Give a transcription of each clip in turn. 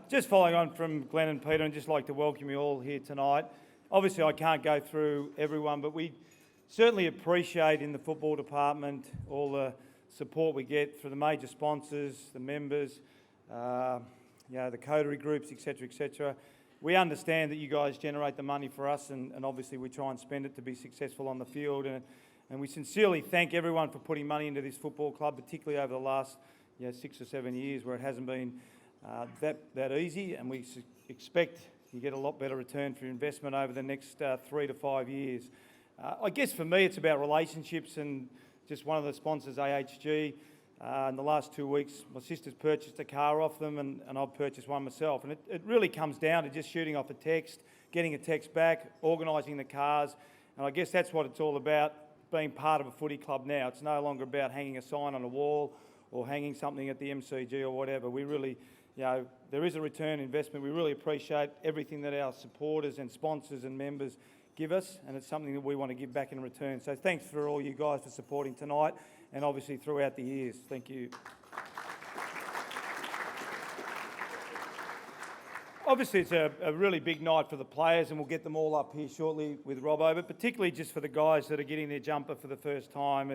Just following on from Glenn and Peter, and just like to welcome you all here tonight. Obviously, I can't go through everyone, but we certainly appreciate in the football department all the support we get from the major sponsors, the members, the coterie groups, etc., etc. We understand that you guys generate the money for us, and obviously we try and spend it to be successful on the field. And we sincerely thank everyone for putting money into this football club, particularly over the last 6 or 7 years where it hasn't been that easy, and we expect you get a lot better return for your investment over the next 3 to 5 years. I guess for me it's about relationships, and just one of the sponsors, AHG, in the last 2 weeks my sister's purchased a car off them, and I've purchased one myself, and it really comes down to just shooting off a text, getting a text back, organising the cars, and I guess that's what it's all about, being part of a footy club now. It's no longer about hanging a sign on a wall or hanging something at the MCG or whatever. We really, there is a return investment. We really appreciate everything that our supporters and sponsors and members give us, and it's something that we want to give back in return. So thanks for all you guys for supporting tonight, and obviously throughout the years. Thank you. Obviously it's a really big night for the players, and we'll get them all up here shortly with Robbo, but particularly just for the guys that are getting their jumper for the first time.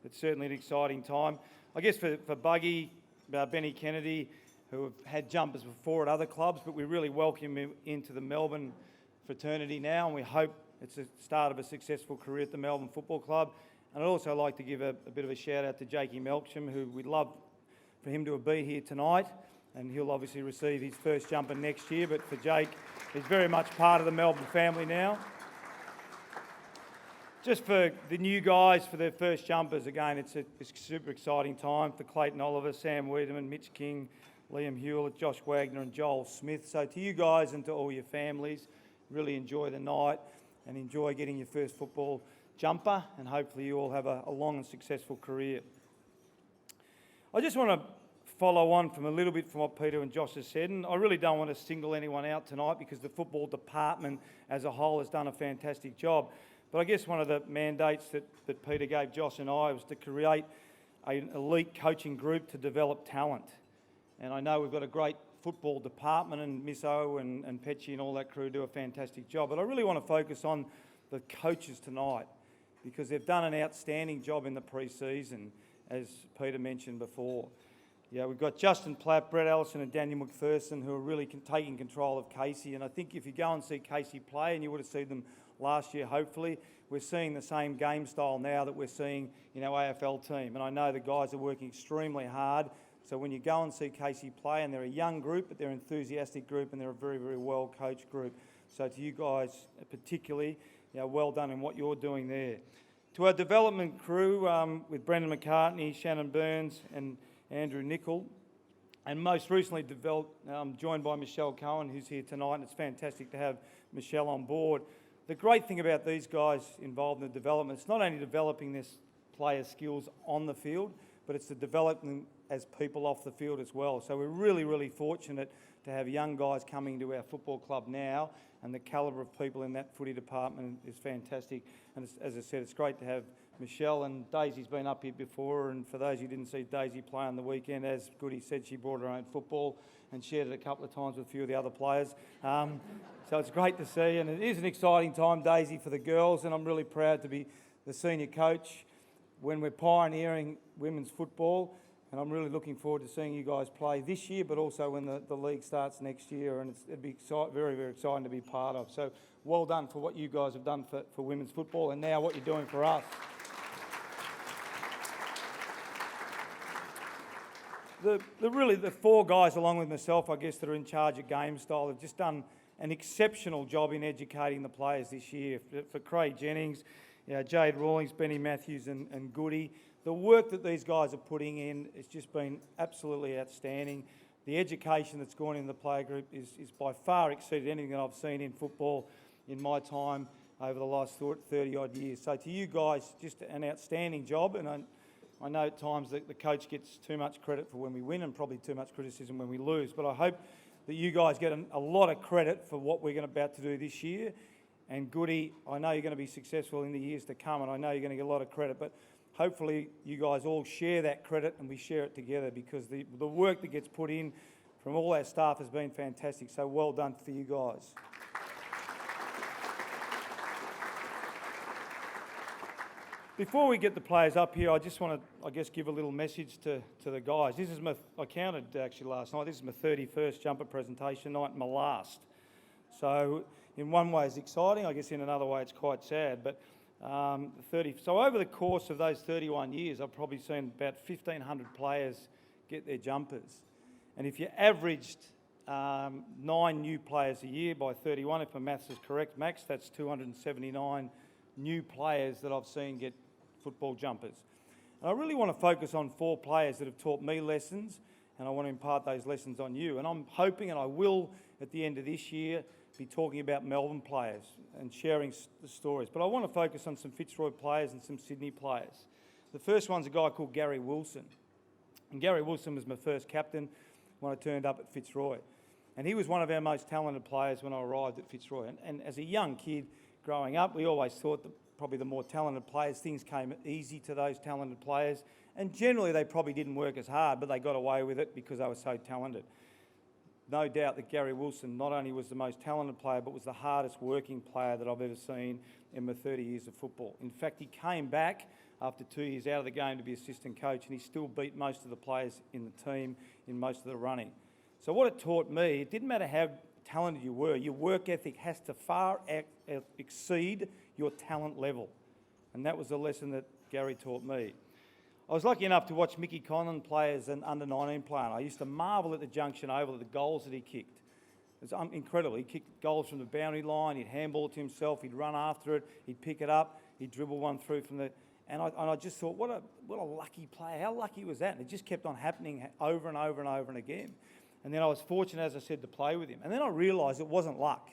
It's certainly an exciting time. I guess for Buggy, Benny Kennedy, who have had jumpers before at other clubs, but we really welcome him into the Melbourne fraternity now, and we hope it's the start of a successful career at the Melbourne Football Club. And I'd also like to give a bit of a shout out to Jakey Melksham, who we'd love for him to be here tonight, and he'll obviously receive his first jumper next year, but for Jake, he's very much part of the Melbourne family now. Just for the new guys for their first jumpers, again, it's a super exciting time for Clayton Oliver, Sam Wiedemann, Mitch King, Liam Hewlett, Josh Wagner and Joel Smith. So to you guys and to all your families, really enjoy the night and enjoy getting your first football jumper, and hopefully you all have a long and successful career. I just want to follow on from a little bit from what Peter and Josh have said, and I really don't want to single anyone out tonight because the football department as a whole has done a fantastic job. But I guess one of the mandates that Peter gave Josh and I was to create an elite coaching group to develop talent. And I know we've got a great football department, and Miss O and Petchy and all that crew do a fantastic job. But I really want to focus on the coaches tonight because they've done an outstanding job in the pre-season, as Peter mentioned before. We've got Justin Platt, Brett Ellison and Daniel McPherson who are really taking control of Casey. And I think if you go and see Casey play, and you would have seen them last year, hopefully, we're seeing the same game style now that we're seeing in our AFL team. And I know the guys are working extremely hard. So when you go and see Casey play, and they're a young group, but they're an enthusiastic group, and they're a very, very well-coached group. So to you guys particularly, well done in what you're doing there. To our development crew, with Brendan McCartney, Shannon Burns and Andrew Nicol, and most recently joined by Michelle Cohen, who's here tonight, and it's fantastic to have Michelle on board. The great thing about these guys involved in the development, it's not only developing this player skills on the field, but it's the development as people off the field as well. So we're really, really fortunate to have young guys coming to our football club now, and the calibre of people in that footy department is fantastic. And as I said, it's great to have Michelle, and Daisy's been up here before, and for those who didn't see Daisy play on the weekend, as Goody said, she brought her own football and shared it a couple of times with a few of the other players. So it's great to see, and it is an exciting time, Daisy, for the girls, and I'm really proud to be the senior coach when we're pioneering women's football, and I'm really looking forward to seeing you guys play this year, but also when the league starts next year, and it'd be very, very exciting to be part of. So well done for what you guys have done for women's football, and now what you're doing for us. The four guys, along with myself, I guess, that are in charge of game style, have just done an exceptional job in educating the players this year. For Craig Jennings, Jade Rawlings, Benny Matthews and Goody, the work that these guys are putting in has just been absolutely outstanding. The education that's gone in the player group is by far exceeded anything that I've seen in football in my time over the last 30 odd years. So to you guys, just an outstanding job, and I know at times that the coach gets too much credit for when we win and probably too much criticism when we lose, but I hope that you guys get a lot of credit for what we're about to do this year. And Goody, I know you're going to be successful in the years to come, and I know you're going to get a lot of credit, but hopefully you guys all share that credit and we share it together, because the work that gets put in from all our staff has been fantastic, so well done for you guys. Before we get the players up here, I just want to, give a little message to the guys. I counted actually last night, this is my 31st jumper presentation night and my last. So in one way it's exciting, I guess in another way it's quite sad, but so over the course of those 31 years, I've probably seen about 1,500 players get their jumpers. And if you averaged 9 new players a year by 31, if my maths is correct, Max, that's 279 new players that I've seen get football jumpers. And I really want to focus on 4 players that have taught me lessons, and I want to impart those lessons on you. And I'm hoping, and I will at the end of this year, be talking about Melbourne players and sharing the stories. But I want to focus on some Fitzroy players and some Sydney players. The first one's a guy called Gary Wilson. And Gary Wilson was my first captain when I turned up at Fitzroy. And he was one of our most talented players when I arrived at Fitzroy. And as a young kid growing up, we always thought that probably the more talented players, things came easy to those talented players. And generally they probably didn't work as hard, but they got away with it because they were so talented. No doubt that Gary Wilson not only was the most talented player, but was the hardest working player that I've ever seen in my 30 years of football. In fact, he came back after 2 years out of the game to be assistant coach, and he still beat most of the players in the team in most of the running. So what it taught me, it didn't matter how talented you were, your work ethic has to far exceed your talent level. And that was the lesson that Gary taught me. I was lucky enough to watch Mickey Conlon play as an under-19 player, and I used to marvel at the Junction Oval at the goals that he kicked. It was incredible. He kicked goals from the boundary line, he'd handball it to himself, he'd run after it, he'd pick it up, he'd dribble one through from the... And I just thought, what a lucky player. How lucky was that? And it just kept on happening over and over and over and again. And then I was fortunate, as I said, to play with him. And then I realised it wasn't luck,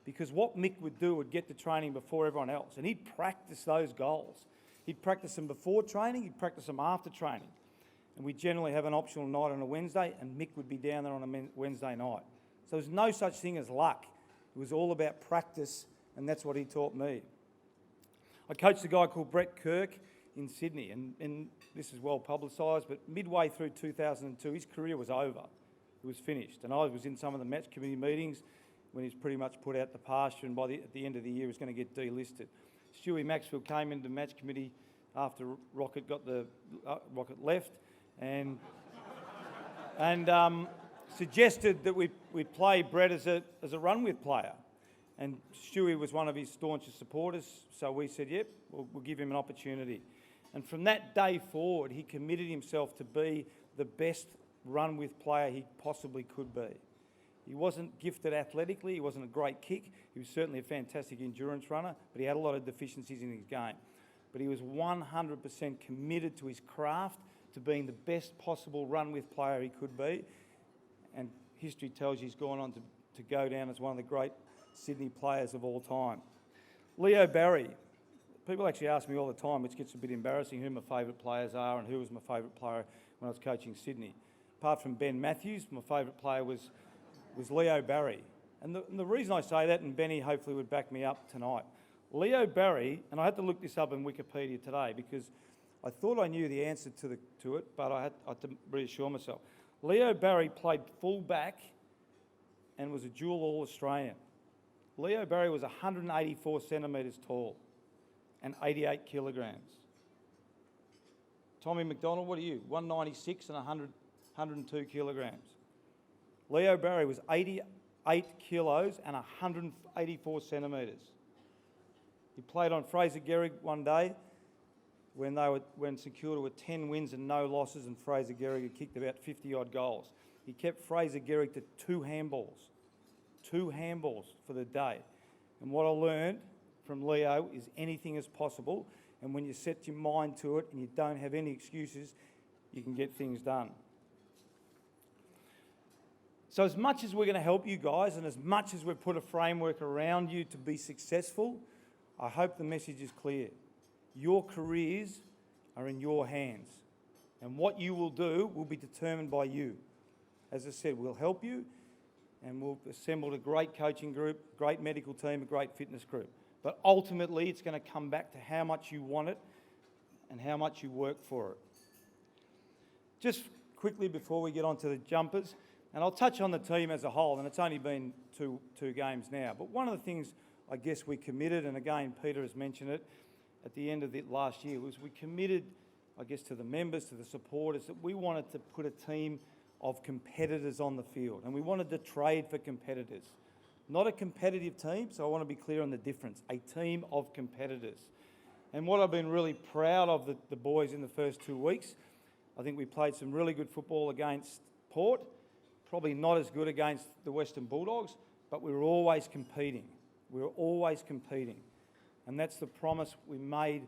because what Mick would do would get to training before everyone else, and he'd practice those goals. He'd practice them before training, he'd practice them after training. And we generally have an optional night on a Wednesday, and Mick would be down there on a Wednesday night. So there's no such thing as luck. It was all about practice, and that's what he taught me. I coached a guy called Brett Kirk in Sydney, and this is well publicised, but midway through 2002, his career was over. It was finished. And I was in some of the match committee meetings when he's pretty much put out the pasture, and at the end of the year, he was going to get delisted. Stewie Maxwell came into match committee after Rocket left, and suggested that we play Brett as a run-with player. And Stewie was one of his staunchest supporters, so we said, yep, we'll give him an opportunity. And from that day forward, he committed himself to be the best run-with player he possibly could be. He wasn't gifted athletically, he wasn't a great kick, he was certainly a fantastic endurance runner, but he had a lot of deficiencies in his game. But he was 100% committed to his craft, to being the best possible run-with player he could be. And history tells you he's gone on to go down as one of the great Sydney players of all time. Leo Barry. People actually ask me all the time, which gets a bit embarrassing, who my favourite players are and who was my favourite player when I was coaching Sydney. Apart from Ben Matthews, my favourite player was Leo Barry. And the reason I say that, and Benny hopefully would back me up tonight, Leo Barry, and I had to look this up in Wikipedia today because I thought I knew the answer to it, but I had to reassure myself. Leo Barry played full-back and was a dual All-Australian. Leo Barry was 184 centimetres tall and 88 kilograms. Tommy McDonald, what are you? 196 and 102 kilograms. Leo Barry was 88 kilos and 184 centimetres. He played on Fraser Gehrig one day when St Kilda were 10 wins and no losses, and Fraser Gehrig had kicked about 50-odd goals. He kept Fraser Gehrig to 2 handballs for the day. And what I learned from Leo is anything is possible, and when you set your mind to it and you don't have any excuses, you can get things done. So as much as we're going to help you guys, and as much as we've put a framework around you to be successful, I hope the message is clear. Your careers are in your hands, and what you will do will be determined by you. As I said, we'll help you, and we'll assemble a great coaching group, great medical team, a great fitness group. But ultimately, it's going to come back to how much you want it and how much you work for it. Just quickly before we get on to the jumpers, And I'll touch on the team as a whole, and it's only been two games now. But one of the things I guess we committed, and again Peter has mentioned it, at the end of the last year, was we committed, I guess, to the members, to the supporters, that we wanted to put a team of competitors on the field, and we wanted to trade for competitors. Not a competitive team, so I want to be clear on the difference, a team of competitors. And what I've been really proud of the boys in the first 2 weeks, I think we played some really good football against Port, probably not as good against the Western Bulldogs, but we were always competing. We were always competing. And that's the promise we made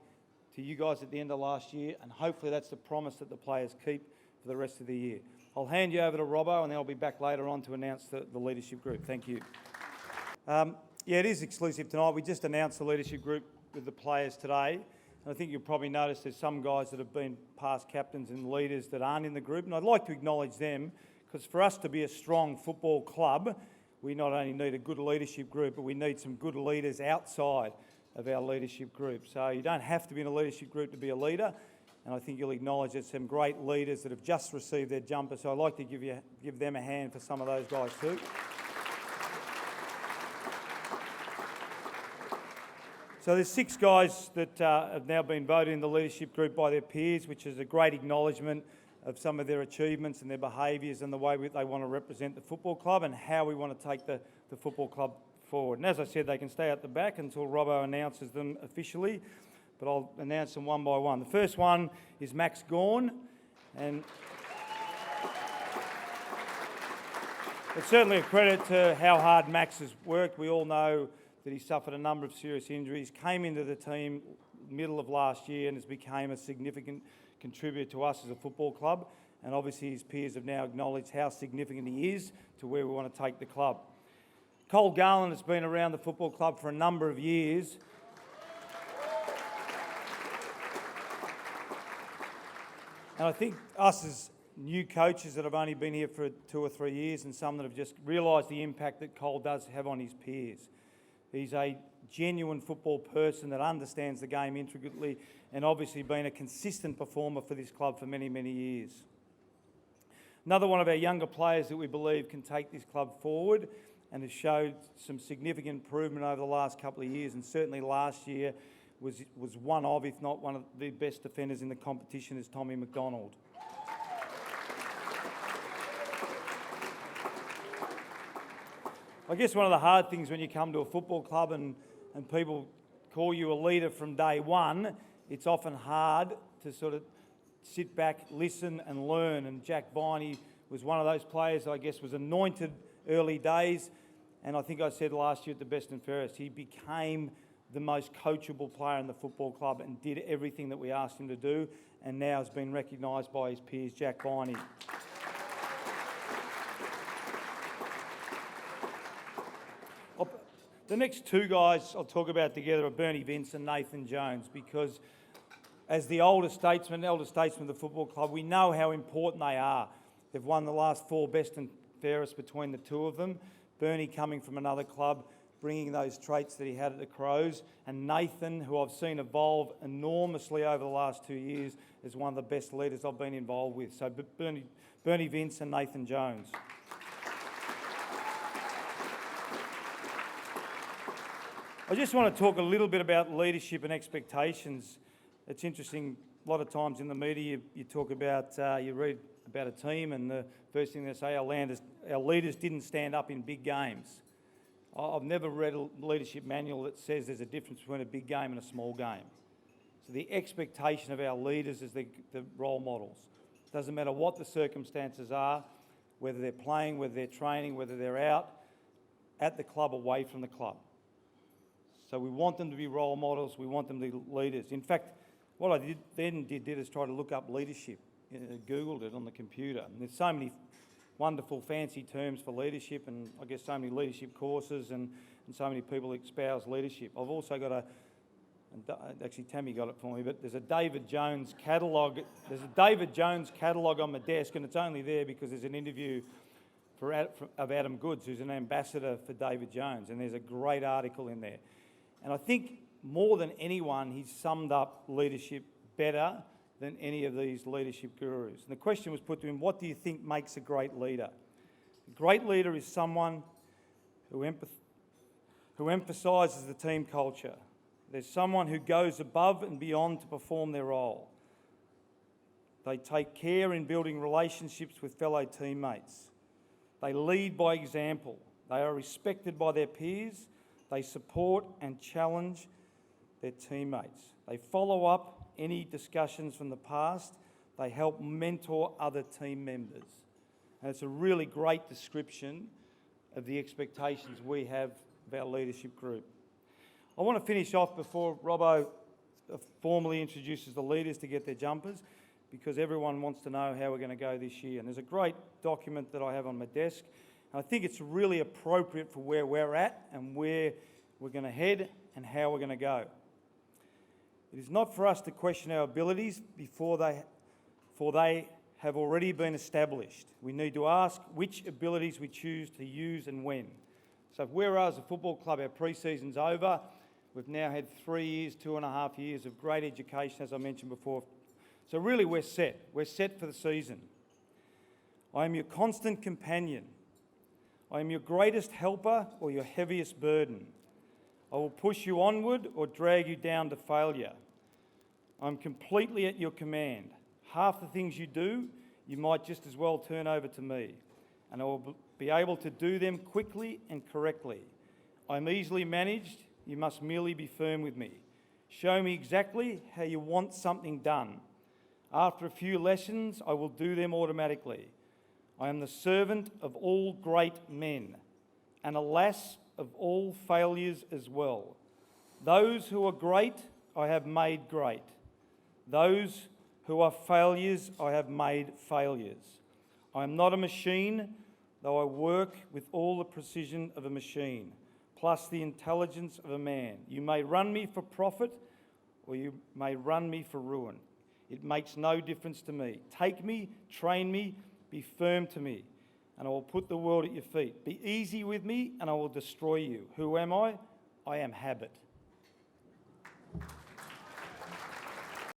to you guys at the end of last year, and hopefully that's the promise that the players keep for the rest of the year. I'll hand you over to Robbo, and then I'll be back later on to announce the leadership group. Thank you. Yeah, it is exclusive tonight. We just announced the leadership group with the players today. And I think you'll probably notice there's some guys that have been past captains and leaders that aren't in the group, and I'd like to acknowledge them, because for us to be a strong football club, we not only need a good leadership group, but we need some good leaders outside of our leadership group. So you don't have to be in a leadership group to be a leader, and I think you'll acknowledge there's some great leaders that have just received their jumper, so I'd like to give them a hand for some of those guys too. So there's 6 guys that have now been voted in the leadership group by their peers, which is a great acknowledgement of some of their achievements and their behaviours and the way they want to represent the football club and how we want to take the football club forward. And as I said, they can stay at the back until Robbo announces them officially, but I'll announce them one by one. The first one is Max Gawn, and it's certainly a credit to how hard Max has worked. We all know that he suffered a number of serious injuries, came into the team middle of last year and has become a significant contributor to us as a football club, and obviously his peers have now acknowledged how significant he is to where we want to take the club. Cole Garland has been around the football club for a number of years. And I think us as new coaches that have only been here for 2 or 3 years, and some that have just realised the impact that Cole does have on his peers. He's a genuine football person that understands the game intricately, and obviously been a consistent performer for this club for many, many years. Another one of our younger players that we believe can take this club forward and has showed some significant improvement over the last couple of years, and certainly last year was one of, if not one of the best defenders in the competition, is Tommy McDonald. I guess one of the hard things when you come to a football club and people call you a leader from day one, it's often hard to sort of sit back, listen and learn. And Jack Viney was one of those players, I guess, was anointed early days. And I think I said last year at the Best and Fairest, he became the most coachable player in the football club and did everything that we asked him to do, and now has been recognised by his peers, Jack Viney. The next 2 guys I'll talk about together are Bernie Vince and Nathan Jones, because as the elder statesman of the football club, we know how important they are. They've won the last 4 Best and Fairest between the 2 of them. Bernie coming from another club, bringing those traits that he had at the Crows, and Nathan, who I've seen evolve enormously over the last 2 years, is one of the best leaders I've been involved with. So Bernie Vince and Nathan Jones. I just want to talk a little bit about leadership and expectations. It's interesting, a lot of times in the media you talk about, you read about a team and the first thing they say, our leaders didn't stand up in big games. I've never read a leadership manual that says there's a difference between a big game and a small game. So the expectation of our leaders is the role models. Doesn't matter what the circumstances are, whether they're playing, whether they're training, whether they're out at the club, away from the club. So we want them to be role models, we want them to be leaders. In fact, what I did is try to look up leadership. I Googled it on the computer. And there's so many wonderful fancy terms for leadership, and I guess so many leadership courses and so many people espouse leadership. I've also got actually Tammy got it for me, but there's a David Jones catalogue. There's a David Jones catalogue on my desk, and it's only there because there's an interview of Adam Goods, who's an ambassador for David Jones, and there's a great article in there. And I think more than anyone, he's summed up leadership better than any of these leadership gurus. And the question was put to him, what do you think makes a great leader? A great leader is someone who emphasises the team culture. There's someone who goes above and beyond to perform their role. They take care in building relationships with fellow teammates. They lead by example. They are respected by their peers. They support and challenge their teammates. They follow up any discussions from the past. They help mentor other team members. And it's a really great description of the expectations we have of our leadership group. I want to finish off before Robbo formally introduces the leaders to get their jumpers, because everyone wants to know how we're going to go this year. And there's a great document that I have on my desk, and I think it's really appropriate for where we're at and where we're going to head and how we're going to go. It is not for us to question our abilities for they have already been established. We need to ask which abilities we choose to use and when. So if we're as a football club, our pre-season's over. We've now had 3 years, 2.5 years of great education, as I mentioned before. So really we're set. We're set for the season. I am your constant companion. I am your greatest helper or your heaviest burden. I will push you onward or drag you down to failure. I'm completely at your command. Half the things you do, you might just as well turn over to me, and I will be able to do them quickly and correctly. I'm easily managed. You must merely be firm with me. Show me exactly how you want something done. After a few lessons, I will do them automatically. I am the servant of all great men, and alas, of all failures as well. Those who are great, I have made great. Those who are failures, I have made failures. I am not a machine, though I work with all the precision of a machine, plus the intelligence of a man. You may run me for profit, or you may run me for ruin. It makes no difference to me. Take me, train me, be firm to me, and I will put the world at your feet. Be easy with me, and I will destroy you. Who am I? I am habit.